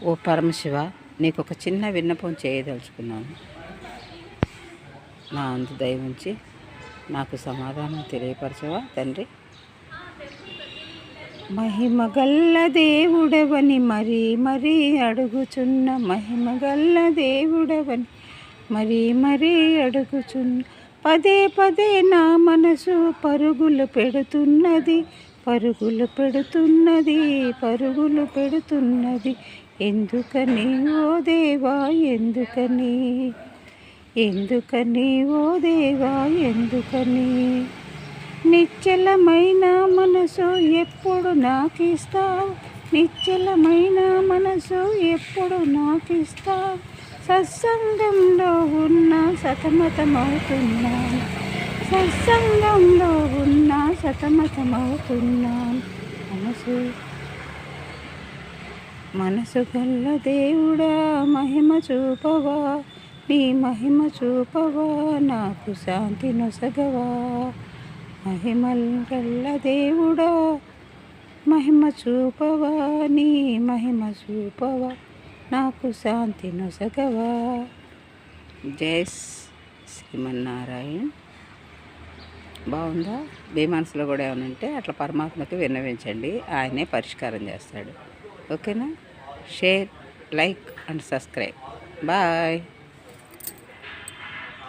ఓ పరమశివ, నీకు ఒక చిన్న విన్నపం చేయదలుచుకున్నాను. నా అందు దయవుంచి నాకు సమాధానం తెలియపరచవా తండ్రి? మహిమగల్ల దేవుడవని మరీ మరీ అడుగుచున్న, మహిమగల్ల దేవుడవని మరీ మరీ అడుగుచున్న, పదే పదే నా మనసు పరుగులు పెడుతున్నది, పరుగులు పెడుతున్నది, పరుగులు పెడుతున్నది. ఎందుకని ఓ దేవా, ఎందుకని, ఎందుకని ఓ దేవా, ఎందుకని? నిశ్చలమైన మనసు ఎప్పుడు నాకిస్తావు, నిశ్చలమైన మనసు ఎప్పుడు నాకిస్తావు? సత్సంగంలో ఉన్న సతమతమవుతున్నాను, సత్సంగంలో ఉన్న సతమతమవుతున్నాను. మనసు గల్ల దేవుడా, మహిమ చూపవా, నీ మహిమ చూపవా, నాకు శాంతి నొసగవా. మహిమల్ గల్ల దేవుడా, మహిమ చూపవా, నీ మహిమ చూపవా, నాకు శాంతి నొసగవా. జై శ్రీమన్నారాయణ. బాగుందా? మీ మనసులో కూడా ఏమైనా ఉంటే అట్లా పరమాత్మకి విన్నవించండి, ఆయనే పరిష్కారం చేస్తాడు. ఓకేనా? Share, like and subscribe. Bye.